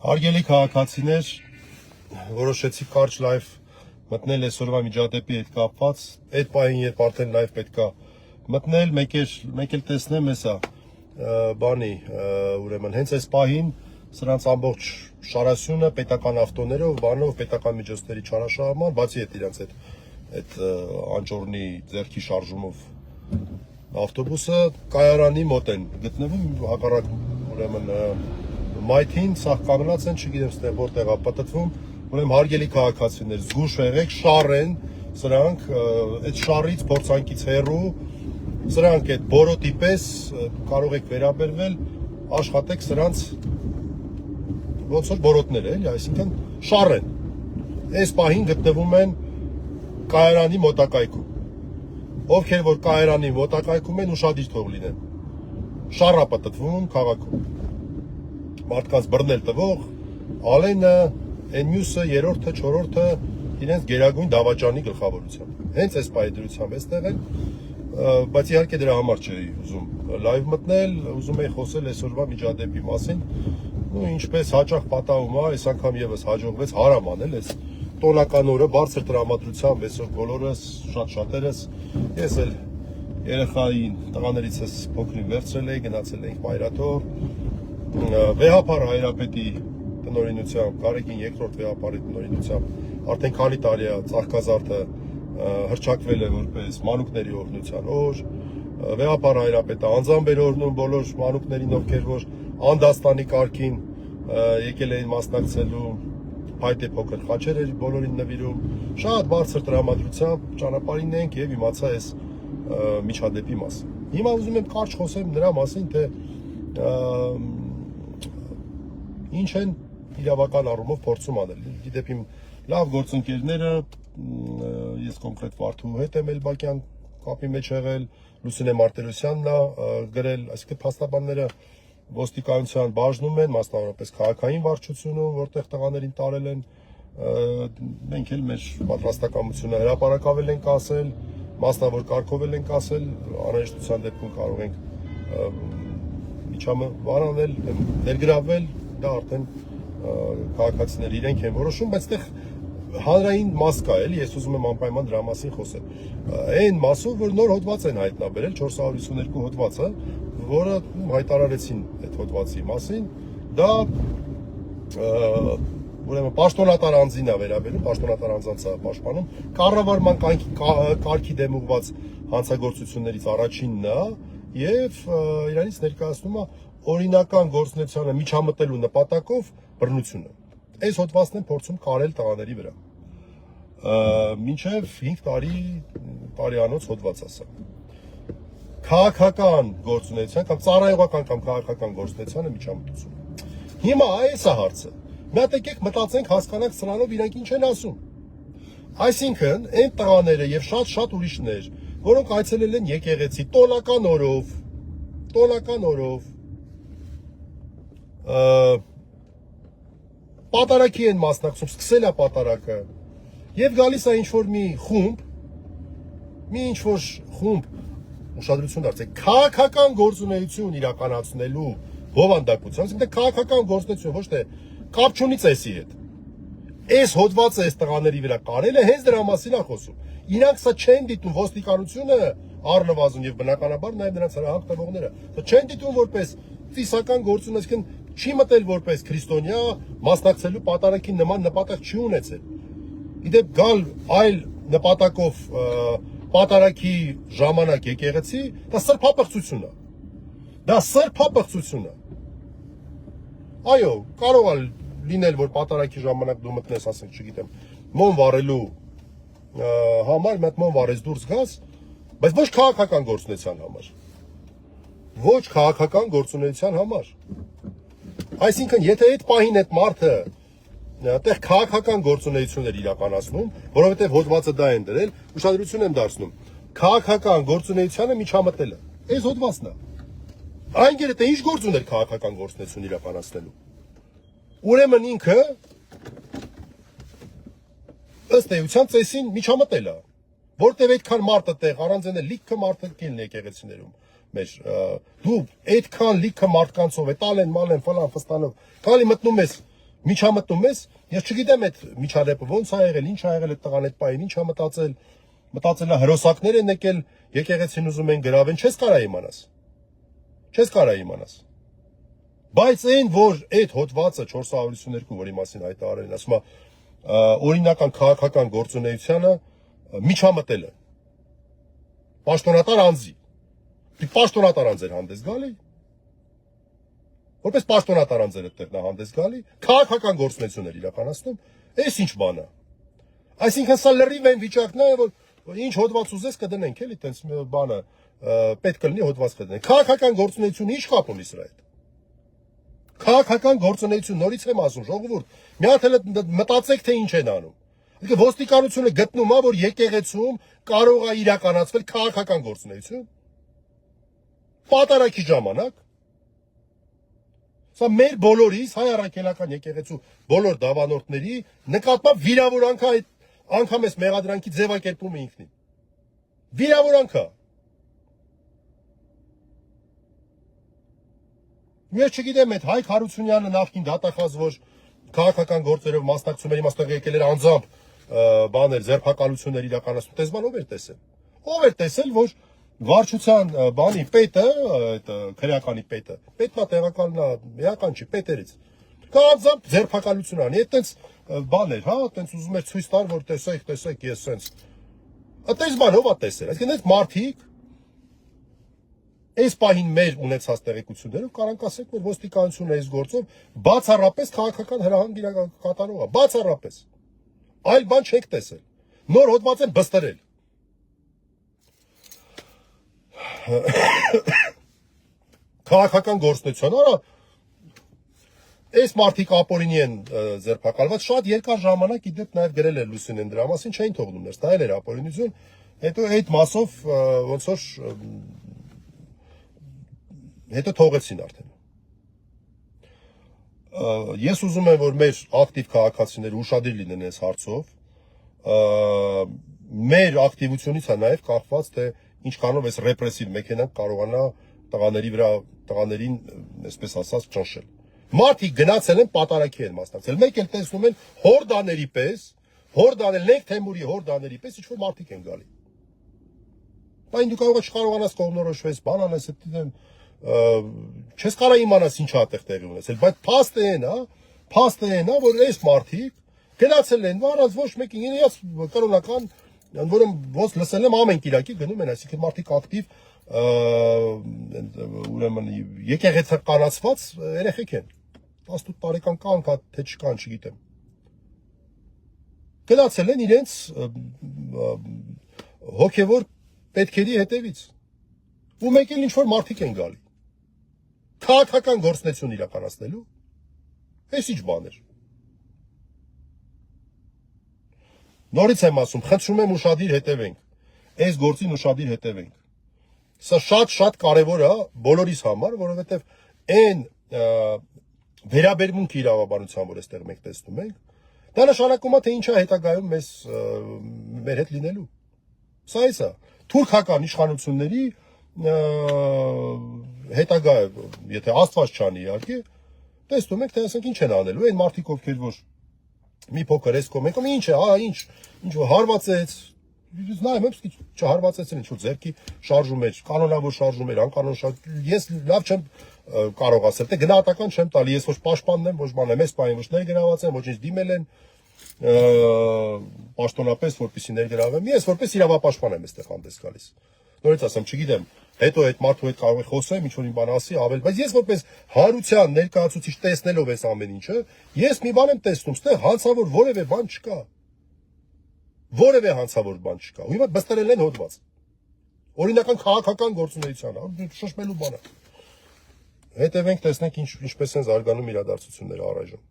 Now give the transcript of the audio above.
Հարգելի քաղաքացիներ, որոշեցի կարճ լայվ մտնել այսօրվա միջադեպի հետ կապված, այդ պահին, երբ արդեն լայվ պետքա մտնել, մեկ էլ տեսնեմ էսա բանի, ուրեմն հենց այս պահին սրանց ամբողջ շարասյունը պետական ավտոներով, բանով, պետական միջոցների չարաշահման, բացի այդ իրենց այդ անճոռնի ձեռքի շարժումով ավտոբուսը կայարանի մոտ են գտնվում, հակառակ ուրեմն մայթին սաղ կանգնած են, չգիտեմ ստեղ որտեղ է պատտվում, ուրեմն հարգելի քաղաքացիներ, զգուշ եղեք, շար են սրանք, այդ շարից փորձանքից հեռու, սրանք այդ բորոտի պես կարող եք վերաբերվել, աշխատեք սրանց ոնց որ բորոտներ էլի, այսինքն շար են։ Այս պահին գտնվում են կայարանի մոտակայքում։ Ովքեր որ կայարանի մոտակայքում են, ուշադիր թող լինեն։ Շառ է պատտվում քաղաքում։ Մարդկանց բռնել տվող, Ալենը, այն մյուսը, երրորդը, չորրորդը իրենց գերագույն դավաճանի գլխավորությամբ։ Հենց այս պայդրությամբ էստեղ են, բայց իհարկե դրա համար չէի ուզում լայվ մտնել, ուզում էի խոսել այսօրվա միջադեպի մասին։ Ու ինչպես հաճախ պատահում է, այս անգամ եւս հաջողվեց հարամ անել այս տոնական օրը բարձր տրամադրությամբ այսօր բոլորս շատ-շատերս ես էլ երեխային տղաներիցս փոքրին վերցրել էի, գնացել էինք Մայրաթոր Վեհապար Հայրապետի տնօրինությամբ, Գարեգին երկրորդ Վեհապարի տնօրինությամբ արդեն քանի տարի է Ծաղկազարդը հռչակվել է որպես մանուկների օրհնության օր, Վեհապար Հայրապետը անձամբ էր օրհնում բոլոր մանուկներին, ովքեր որ անդաստանի կարգին եկել էին մասնակցելու, փայտե փոքր խաչեր էր բոլորին նվիրում, շատ բարձր տրամադրությամբ ճանապարհին ենք եւ իմացա այս միջադեպի մասին։ Հիմա ուզում եմ կարճ խոսեմ նրա մասին, թե ինչ են իրավական առումով փորձում անել։ Գիտեք իմ լավ գործընկերները, ես կոնկրետ Վարդու հետ եմ Էլբակյան կապի մեջ եղել, Լուսինե Մարտիրոսյանն է գրել, այսինքն փաստաբանները ոստիկանության բաժնում են, մասնավորապես քաղաքային վարչությունում, որտեղ տղաներին տարել են, մենք էլ մեր պատրաստակամությունը հրապարակավել ենք ասել, մասնավոր կարգով ենք ասել, անհրաժեշտության դեպքում կարող ենք միջամտել, ներգրավել, դա արդեն քաղաքացիները իրենք են որոշում, բայց այդտեղ հանրային մաս կա, էլի, ես ուզում եմ անպայման դրա մասին խոսել։ Այն մասով, որ նոր հոդված են հայտնաբերել 452 հոդվածը, որը հայտարարեցին այդ հոդվածի մասին, դա ուրեմն պաշտոնատար անձին է վերաբերում, պաշտոնատար անձանց է պաշտպանում, կառավարման կարգի դեմ ուղղված հանցագործություններից առաջինն է եւ իրանից ներկայացնում է օրինական գործունեությանը միջամտելու նպատակով բռնությունը։ Այս հոդվածն են փորձում կարել տղաների վրա։ Մինչև 5 տարիանոց հոդված ասա։ Քաղաքական գործունեության կամ ծառայողական կամ քաղաքական գործունեությանը միջամտություն։ Հիմա այս է հարցը։ Մի հատ եկեք մտածենք, հասկանանք սրանով իրանք ինչ են ասում։ Այսինքն, այն տղաները եւ շատ ուրիշներ, որոնք այցելել են եկեղեցի տոնական օրով, պատարակի են մասնակցում, սկսել է պատարակը, եւ գալիս է ինչ-որ մի խումբ, ուշադրություն դարձեք, քաղաքական գործունեություն իրականացնելու բովանդակությամբ, այսինքն քաղաքական գործունեություն, ոչ թե կապ չունի ծեսի հետ։ Այս հոդվածը այս տղաների վրա կարելը հենց դրա մասին է խոսում։ Իրանք սա չեն դիտում ոստիկանությունը առնվազն եւ բնականաբար նաեւ նրանց հրահակ տվողները։ Սա չեն դիտում որպես ծիսական գործունեություն, չի մտել որպես քրիստոնյա, մասնակցելու պատարակի նման նպատակ չի ունեցել։ Իդեպ գալ այլ նպատակով պատարակի ժամանակ եկեղեցի, դա սրբապղծություն է։ Դա սրբապղծություն է։ Այո, կարող է լինել, որ պատարակի ժամանակ դու մտնես, ասենք, չգիտեմ, մոմ վառելու համար, մի հատ մոմ վառես դուրս գաս, բայց ոչ քաղաքական գործունեության համար։ Ոչ քաղաքական գործունեության համար։ Այսինքն, եթե այդ պահին այդ մարդը այդտեղ քաղաքական գործունեություն էր իրականացնում, որովհետև հոդվածը դա են դրել, ուշադրություն եմ դարձնում, քաղաքական գործունեությանը միջամտելը։ Այս հոդվածն է։ Այն գերեթե ինչ գործ ուներ քաղաքական գործունեություն իրականացնելու։ Ուրեմն ինքը ըստ էության ծեսին միջամտել է, որտեղ այդքան մարդը տեղ առանց այնը լիքը մարդը կին եկեղեցիներում մեր դու այդքան լիքը մարդկանցով է տալեն մալեն ֆլան ֆստանով գալի մտնում ես Միջամտնում ես, ես չգիտեմ այդ միջադեպը ոնց ա եղել, ինչ ա եղել այդ տղան այդ պահին, ինչ ա մտածել ա հրոսակներ են եկել, եկեղեցին ուզում են գրավեն, չես կարա իմանաս։ Չես կարա իմանաս։ Բայց այն, որ այդ հոդվածը 452, որի մասին հայտարարել են, ասում է օրինական քաղաքական գործունեությանը միջամտել է։ Պաշտոնատար անձի։ Պաշտոնատար անձեր հանդես գալի։ Որպես պաշտոնատար անձեր այդտեղ նա հանդես գալի, քաղաքական գործունեություններ իրականացնում, այս ինչ բան է։ Այսինքն սա լրիվ այն վիճակն է, որ ինչ հոդված ուզես կդնենք, էլի, տենց բանը պետք կլինի հոդված կդնենք։ Քաղաքական գործունեությունը ինչ կապ ունի սրա հետ։ Քաղաքական գործունեություն, նորից եմ ասում, ժողովուրդ, մի հատ էլ մտածեք, թե ինչ են անում։ Այսինքն ոստիկանությունը գտնում է, որ եկեղեցում կարող է իրականացվել քաղաքական գործունեություն։ Պատարակի ժամանակ սա մեր բոլորիս հայ առաքելական եկեղեցու բոլոր դավանորդների նկատմամբ վիրավորանք է այդ անգամ էս մեղադրանքի ձևակերպումը ինքնին։ Վիրավորանք է։ Ես չգիտեմ այդ Հայկ Հարությունյանը նախկին դատախազ, որ քաղաքական գործերով մասնակցում էր, իմաստեղ եկել էր անձամբ բաներ, ձերբակալություններ իրականացնում, տեսման ով էր տեսել։ Ով էր տեսել, որ վարչության բանի պետը, այդ քրեականի պետն է տեղակալնա, էական չի, պետերից։ Կանձամբ ձերբակալություն անի, այդտենց բաներ, հա, այդտենց ուզում էր ցույց տալ, որ տեսեք, ես սենց։ Այդտենց բան ով է տեսել։ Այսինքն այդ մարդիկ այս պահին մեր ունեցած տեղեկություններով կարանք ասենք, որ ոստիկանությունը այս գործով բացառապես քաղաքական հրահանգ կատարող է, բացառապես։ Այլ բան չեք տեսել։ Նոր հոդված են բստրել։ Քաղաքական գործնություն, արա այս մարդիկ ապօրինի են ձերբակալված, շատ երկար ժամանակ իդեպ նաև գրել էր Լուսինեն դրա մասին, չէին թողնում ներս, դա էլ էր ապօրինություն, հետո այդ մասով ոնց որ հետո թողեցին արդեն։ Ես ուզում եմ, որ մեր ակտիվ քաղաքացիները ուշադիր լինեն այս հարցով, մեր ակտիվությունից է նաև կախված, թե ինչքանով այս ռեպրեսիվ մեքենան կարողանա տղաներին, այսպես ասած, ճնշել։ Մարդիկ գնացել են պատարակի են մասնակցել, մեկ էլ տեսնում են հորդաների պես, Լենք Թեմուրի հորդաների պես ինչ-որ մարդիկ են գալի։ Բայց դու կարող ես չկարողանաս կողմնորոշվես, բան անես, չես կարող իմանաս ինչ ա տեղի ունեցել, բայց փաստը այն է, որ այս մարդիկ գնացել են, առանց ոչ մեկին, իրենց կրոնական, որում ոնց լսել եմ ամեն կիրակի գնում են, այսինքն մարդիկ ակտիվ, ուրեմն եկեղեցականացված երեխեք են, 18 տարեկան կան, թե չկան, չգիտեմ։ Գնացել են իրենց հոգևոր պետքերի հետևից, ու մեկ էլ ինչ-որ մարդիկ են գալի, քաղաքական գործնություն իրականացնելու, այս ինչ բան էր։ Նորից եմ ասում, խնդրում եմ ուշադիր հետևենք, այս գործին ուշադիր հետևենք։ Սա շատ կարևոր է բոլորիս համար, որովհետև այն վերաբերմունքի իրավաբանության, որ այստեղ մենք տեսնում ենք, դա նշանակում է, թե ինչ է հետագայում մեր հետ լինելու։ Սա է, թուրքական իշխանությունների հետագա, եթե Աստված չանի իհարկե, տեսնում ենք, թե ասենք ինչ են անելու, այն մարդիկ ովքեր որ մի փոքր էս կոմեկում, ինչ է, ինչ որ հարվածեց, նայում եմ, չհարվածեցին, ինչ որ ձեռքի շարժում էր, կանոնավոր շարժում էր, անկանոն շարժում, ես լավ չեմ կարող ասել, թե գնահատական չեմ տալի, ես ոչ պաշտպանն եմ, ոչ բան եմ, այս պահին ոչ ներգրաված եմ, ոչ ինձ դիմել են, պաշտոնապես, որպեսզի ներգրավեմ, ես որպես իրավապաշտպան եմ այստեղ հանդես գալիս։ Նորից ասեմ, չգիտեմ, հետո այդ մարդու հետ կարող է խոսեմ, ինչ-որ բան ասի, ավել, բայց ես որպես հանրության ներկայացուցիչ տեսնելով այս ամեն ինչը, ես մի բան եմ տեսնում, ստեղ հանցավոր որևէ բան չկա։ Որևէ հանցավոր բան չկա։ Ու հիմա բստերել են հոդված։ Օրինական քաղաքական գործունեության, շշմելու բանը։ Հետևենք, տեսնենք ինչպես են զարգանում իրադարձությունները առայժմ։